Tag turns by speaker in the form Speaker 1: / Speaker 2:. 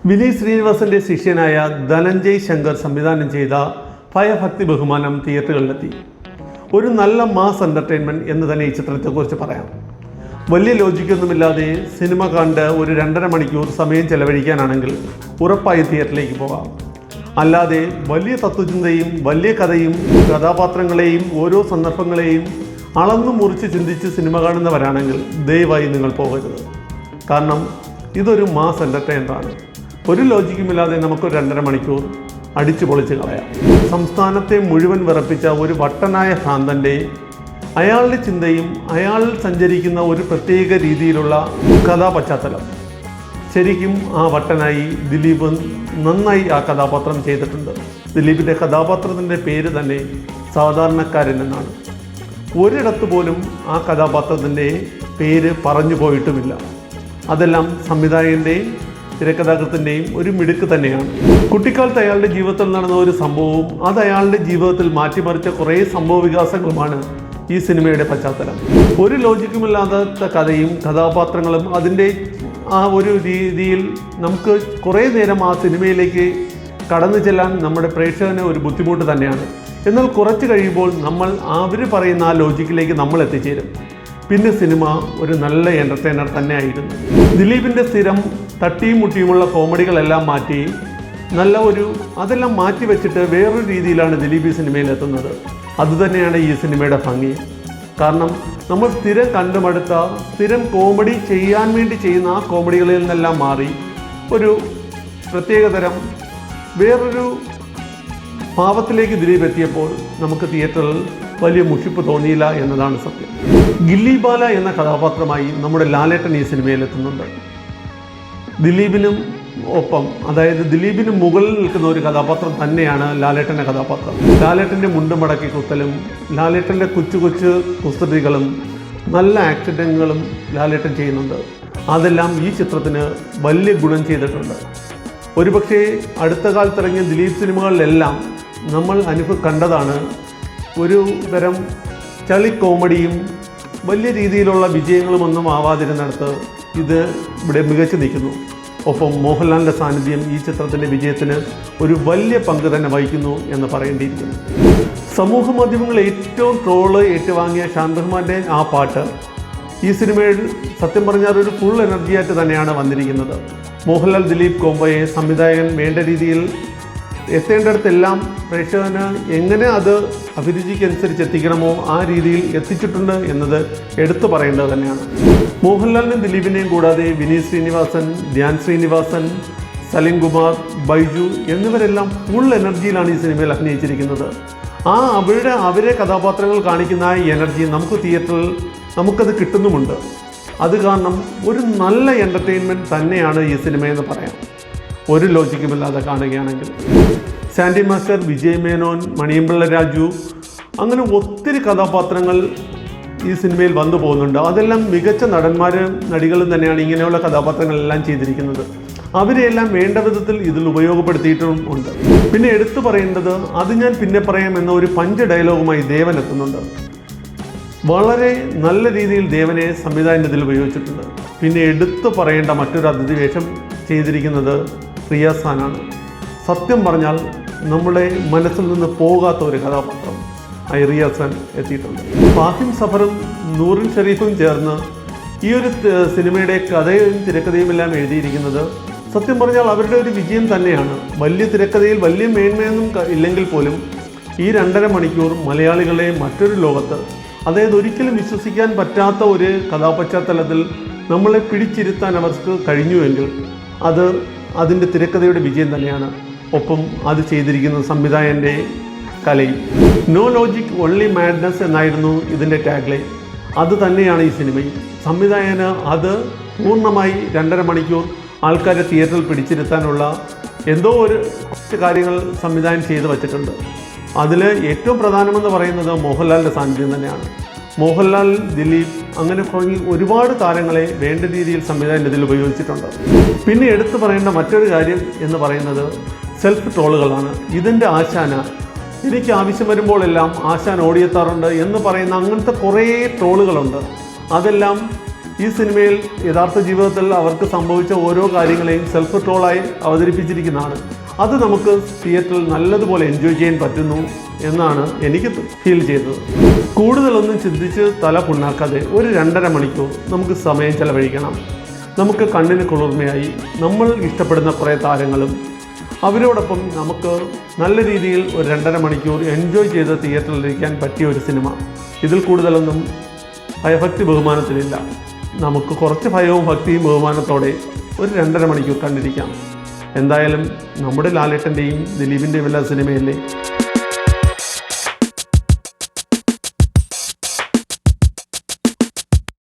Speaker 1: വിനീത് ശ്രീനിവാസന്റെ ശിഷ്യനായ ധനഞ്ജയ് ശങ്കർ സംവിധാനം ചെയ്ത ഭയഭക്തി ബഹുമാനം തിയേറ്ററുകളിലെത്തി. ഒരു നല്ല മാസ് എൻ്റർടൈൻമെൻറ്റ് എന്ന് തന്നെ ഈ ചിത്രത്തെക്കുറിച്ച് പറയാം. വലിയ ലോജിക്കൊന്നുമില്ലാതെ സിനിമ കണ്ട് ഒരു 2.5 മണിക്കൂർ സമയം ചെലവഴിക്കാനാണെങ്കിൽ ഉറപ്പായി തിയേറ്ററിലേക്ക് പോകാം. അല്ലാതെ വലിയ തത്വചിന്തയും വലിയ കഥയും കഥാപാത്രങ്ങളെയും ഓരോ സന്ദർഭങ്ങളെയും അളന്നു മുറിച്ച് ചിന്തിച്ച് സിനിമ കാണുന്നവരാണെങ്കിൽ ദയവായി നിങ്ങൾ പോകരുത്. കാരണം ഇതൊരു മാസ് എൻ്റർടൈനറാണ്. ഒരു ലോജിക്കുമില്ലാതെ നമുക്ക് 2.5 മണിക്കൂർ അടിച്ചു പൊളിച്ച് കളയാം. സംസ്ഥാനത്തെ മുഴുവൻ വിറപ്പിച്ച ഒരു വട്ടനായ ഭ്രാന്തൻ്റെ അയാളുടെ ചിന്തയും അയാളിൽ സഞ്ചരിക്കുന്ന ഒരു പ്രത്യേക രീതിയിലുള്ള കഥാപശ്ചാത്തലം. ശരിക്കും ആ വട്ടനായി ദിലീപ് നന്നായി ആ കഥാപാത്രം ചെയ്തിട്ടുണ്ട്. ദിലീപിൻ്റെ കഥാപാത്രത്തിൻ്റെ പേര് തന്നെ സാധാരണക്കാരൻ എന്നാണ്. ഒരിടത്ത് പോലും ആ കഥാപാത്രത്തിൻ്റെ പേര് പറഞ്ഞു പോയിട്ടുമില്ല. അതെല്ലാം സംവിധായകൻ്റെയും തിരക്കഥാകൃത്തിൻ്റെയും ഒരു മിടുക്ക് തന്നെയാണ്. കുട്ടിക്കാലത്ത് അയാളുടെ ജീവിതത്തിൽ നടന്ന ഒരു സംഭവവും അത് അയാളുടെ ജീവിതത്തിൽ മാറ്റിമറിച്ച കുറേ സംഭവ വികാസങ്ങളുമാണ് ഈ സിനിമയുടെ പശ്ചാത്തലം. ഒരു ലോജിക്കുമില്ലാത്ത കഥയും കഥാപാത്രങ്ങളും അതിൻ്റെ ആ ഒരു രീതിയിൽ നമുക്ക് കുറേ നേരം ആ സിനിമയിലേക്ക് കടന്നു ചെല്ലാൻ നമ്മുടെ പ്രേക്ഷകന് ഒരു ബുദ്ധിമുട്ട് തന്നെയാണ്. എന്നാൽ കുറച്ച് കഴിയുമ്പോൾ അവർ പറയുന്ന ആ ലോജിക്കിലേക്ക് നമ്മൾ എത്തിച്ചേരും. പിന്നെ സിനിമ ഒരു നല്ല എൻ്റർടൈനർ തന്നെ ആയിരുന്നു. ദിലീപിൻ്റെ സ്ഥിരം തട്ടിയും മുട്ടിയുമുള്ള കോമഡികളെല്ലാം മാറ്റി അതെല്ലാം മാറ്റി വെച്ചിട്ട് വേറൊരു രീതിയിലാണ് ദിലീപ് ഈ സിനിമയിൽ എത്തുന്നത്. അതുതന്നെയാണ് ഈ സിനിമയുടെ ഭംഗി. കാരണം നമ്മൾ സ്ഥിരം കണ്ടുമടുത്ത സ്ഥിരം കോമഡി ചെയ്യാൻ വേണ്ടി ചെയ്യുന്ന ആ കോമഡികളിൽ നിന്നെല്ലാം മാറി ഒരു പ്രത്യേകതരം വേറൊരു ഭാവത്തിലേക്ക് ദിലീപ് എത്തിയപ്പോൾ നമുക്ക് തിയേറ്ററിൽ വലിയ മുഷിപ്പ് തോന്നിയില്ല എന്നതാണ് സത്യം. ഗില്ലി ബാല എന്ന കഥാപാത്രമായി നമ്മുടെ ലാലേട്ടൻ ഈ സിനിമയിൽ എത്തുന്നുണ്ട്. ദിലീപിനും ഒപ്പം, അതായത് ദിലീപിന് മുകളിൽ നിൽക്കുന്ന ഒരു കഥാപാത്രം തന്നെയാണ് ലാലേട്ടൻ്റെ കഥാപാത്രം. ലാലേട്ടൻ്റെ മുണ്ടും മടക്കി കുത്തലും ലാലേട്ടൻ്റെ കൊച്ചു കൊച്ചു കുസ്തികളും നല്ല ആക്സിഡൻറ്റുകളും ലാലേട്ടൻ ചെയ്യുന്നുണ്ട്. അതെല്ലാം ഈ ചിത്രത്തിന് വലിയ ഗുണം ചെയ്തിട്ടുണ്ട്. ഒരുപക്ഷെ അടുത്ത കാലത്തിറങ്ങിയ ദിലീപ് സിനിമകളിലെല്ലാം നമ്മൾ കണ്ടതാണ് ഒരു തരം ചളി കോമഡിയും വലിയ രീതിയിലുള്ള വിജയങ്ങളുമൊന്നും ആവാതിരുന്നിടത്ത് ഇത് ഇവിടെ മികച്ചു നിൽക്കുന്നു. ഒപ്പം മോഹൻലാലിൻ്റെ സാന്നിധ്യം ഈ ചിത്രത്തിൻ്റെ വിജയത്തിന് ഒരു വലിയ പങ്ക് തന്നെ വഹിക്കുന്നു എന്ന് പറയേണ്ടിയിരിക്കുന്നു. സമൂഹ മാധ്യമങ്ങൾ ഏറ്റവും ട്രോള് ഏറ്റുവാങ്ങിയ ശാന്തകുമാറിൻ്റെ ആ പാട്ട് ഈ സിനിമയിൽ സത്യം പറഞ്ഞാൽ ഒരു ഫുൾ എനർജിയായിട്ട് തന്നെയാണ് വന്നിരിക്കുന്നത്. മോഹൻലാൽ ദിലീപ് കോംബോയെ സംവിധായകൻ വേണ്ട രീതിയിൽ എത്തേണ്ടിടത്തെല്ലാം പ്രേക്ഷകന് എങ്ങനെ അത് അഭിരുചിക്കനുസരിച്ച് എത്തിക്കണമോ ആ രീതിയിൽ എത്തിച്ചിട്ടുണ്ട് എന്നത് എടുത്തു പറയേണ്ടത് തന്നെയാണ്. മോഹൻലാലിനും ദിലീപിനെയും കൂടാതെ വിനീത് ശ്രീനിവാസൻ, ധ്യാൻ ശ്രീനിവാസൻ, സലിം കുമാർ, ബൈജു എന്നിവരെല്ലാം ഫുൾ എനർജിയിലാണ് ഈ സിനിമയിൽ അഭിനയിച്ചിരിക്കുന്നത്. അവരെ കഥാപാത്രങ്ങൾ കാണിക്കുന്ന ഈ എനർജി നമുക്ക് തിയേറ്ററിൽ നമുക്കത് കിട്ടുന്നുമുണ്ട്. അത് കാരണം ഒരു നല്ല എൻ്റർടൈൻമെൻറ്റ് തന്നെയാണ് ഈ സിനിമയെന്ന് പറയാം, ഒരു ലോജിക്കുമില്ലാതെ കാണുകയാണെങ്കിൽ. സാൻഡി മാസ്റ്റർ, വിജയ് മേനോൻ, മണിയമ്പിള്ള രാജു, അങ്ങനെ ഒത്തിരി കഥാപാത്രങ്ങൾ ഈ സിനിമയിൽ വന്നു പോകുന്നുണ്ട്. അതെല്ലാം മികച്ച നടന്മാരും നടികളും തന്നെയാണ് ഇങ്ങനെയുള്ള കഥാപാത്രങ്ങളെല്ലാം ചെയ്തിരിക്കുന്നത്. അവരെയെല്ലാം വേണ്ട വിധത്തിൽ ഇതിൽ ഉപയോഗപ്പെടുത്തിയിട്ടും ഉണ്ട്. പിന്നെ എടുത്തു പറയേണ്ടത് അത് ഞാൻ പിന്നെ പറയാം എന്ന ഒരു പഞ്ച് ഡയലോഗുമായി ദേവൻ എത്തുന്നുണ്ട്. വളരെ നല്ല രീതിയിൽ ദേവനെ സംവിധാനം ഇതിൽ ഉപയോഗിച്ചിട്ടുണ്ട്. പിന്നെ എടുത്തു പറയേണ്ട മറ്റൊരു അതിഥി വേഷം ചെയ്തിരിക്കുന്നത് റിയാസ് ഖാനാണ്. സത്യം പറഞ്ഞാൽ നമ്മുടെ മനസ്സിൽ നിന്ന് പോകാത്ത ഒരു കഥാപാത്രം റിയാസ് ഖാൻ എത്തിയിട്ടുണ്ട്. ഫാഹിം സഫറും നൂറിൻ ഷെരീഫും ചേർന്ന് ഈ ഒരു സിനിമയുടെ കഥയും തിരക്കഥയും എല്ലാം എഴുതിയിരിക്കുന്നത് സത്യം പറഞ്ഞാൽ അവരുടെ ഒരു വിജയം തന്നെയാണ്. വലിയ തിരക്കഥയിൽ വലിയ മേന്മയൊന്നും ഇല്ലെങ്കിൽ പോലും ഈ 2.5 മണിക്കൂർ മലയാളികളെ മറ്റൊരു ലോകത്ത്, അതായത് ഒരിക്കലും വിശ്വസിക്കാൻ പറ്റാത്ത ഒരു കഥാപശ്ചാത്തലത്തിൽ നമ്മളെ പിടിച്ചിരുത്താൻ അവർക്ക് കഴിഞ്ഞുവെങ്കിൽ അതിൻ്റെ തിരക്കഥയുടെ വിജയം തന്നെയാണ്. ഒപ്പം അത് ചെയ്തിരിക്കുന്ന സംവിധായകൻ്റെ കലയും. നോ ലോജിക് ഓൺലി മാഡ്നസ് എന്നായിരുന്നു ഇതിൻ്റെ ടാഗ്ലൈൻ. അത് തന്നെയാണ് ഈ സിനിമയും. സംവിധായകന് അത് പൂർണ്ണമായി 2.5 മണിക്കൂർ ആൾക്കാരെ തിയേറ്ററിൽ പിടിച്ചിരുത്താനുള്ള എന്തോ ഒരു കുറച്ച് കാര്യങ്ങൾ സംവിധാനം ചെയ്ത് വച്ചിട്ടുണ്ട്. അതിൽ ഏറ്റവും പ്രധാനമെന്ന് പറയുന്നത് മോഹൻലാലിൻ്റെ സാന്നിധ്യം തന്നെയാണ്. മോഹൻലാൽ, ദിലീപ്, അങ്ങനെ തുടങ്ങി ഒരുപാട് താരങ്ങളെ വേണ്ട രീതിയിൽ സംവിധാനം ഇതിൽ ഉപയോഗിച്ചിട്ടുണ്ട്. പിന്നെ എടുത്തു പറയേണ്ട മറ്റൊരു കാര്യം എന്ന് പറയുന്നത് സെൽഫ് ട്രോളുകളാണ്. ഇതിൻ്റെ ആശാന, എനിക്ക് ആവശ്യം വരുമ്പോഴെല്ലാം ആശാൻ ഓടിയെത്താറുണ്ട് എന്ന് പറയുന്ന അങ്ങനത്തെ കുറേ ട്രോളുകളുണ്ട്. അതെല്ലാം ഈ സിനിമയിൽ യഥാർത്ഥ ജീവിതത്തിൽ അവർക്ക് സംഭവിച്ച ഓരോ കാര്യങ്ങളെയും സെൽഫ് ട്രോളായി അവതരിപ്പിച്ചിരിക്കുന്നതാണ്. അത് നമുക്ക് തിയേറ്ററിൽ നല്ലതുപോലെ എൻജോയ് ചെയ്യാൻ പറ്റുന്നു എന്നാണ് എനിക്ക് ഫീൽ ചെയ്തത്. കൂടുതലൊന്നും ചിന്തിച്ച് തല പുണ്ണാക്കാതെ ഒരു 2.5 മണിക്കൂർ നമുക്ക് സമയം ചെലവഴിക്കണം. നമുക്ക് കണ്ണിന് കുളിർമയായി നമ്മൾ ഇഷ്ടപ്പെടുന്ന കുറേ താരങ്ങളും അവരോടൊപ്പം നമുക്ക് നല്ല രീതിയിൽ ഒരു 2.5 മണിക്കൂർ എൻജോയ് ചെയ്ത് തിയേറ്ററിലിരിക്കാൻ പറ്റിയ ഒരു സിനിമ. ഇതിൽ കൂടുതലൊന്നും ഭയഭക്തി ബഹുമാനത്തിലില്ല. നമുക്ക് കുറച്ച് ഭയവും ഭക്തിയും ബഹുമാനത്തോടെ ഒരു 2.5 മണിക്കൂർ കണ്ടിരിക്കാം. എന്തായാലും നമ്മുടെ ലാലേട്ടൻ്റെയും ദിലീപിൻ്റെയും എല്ലാ സിനിമയല്ലേ.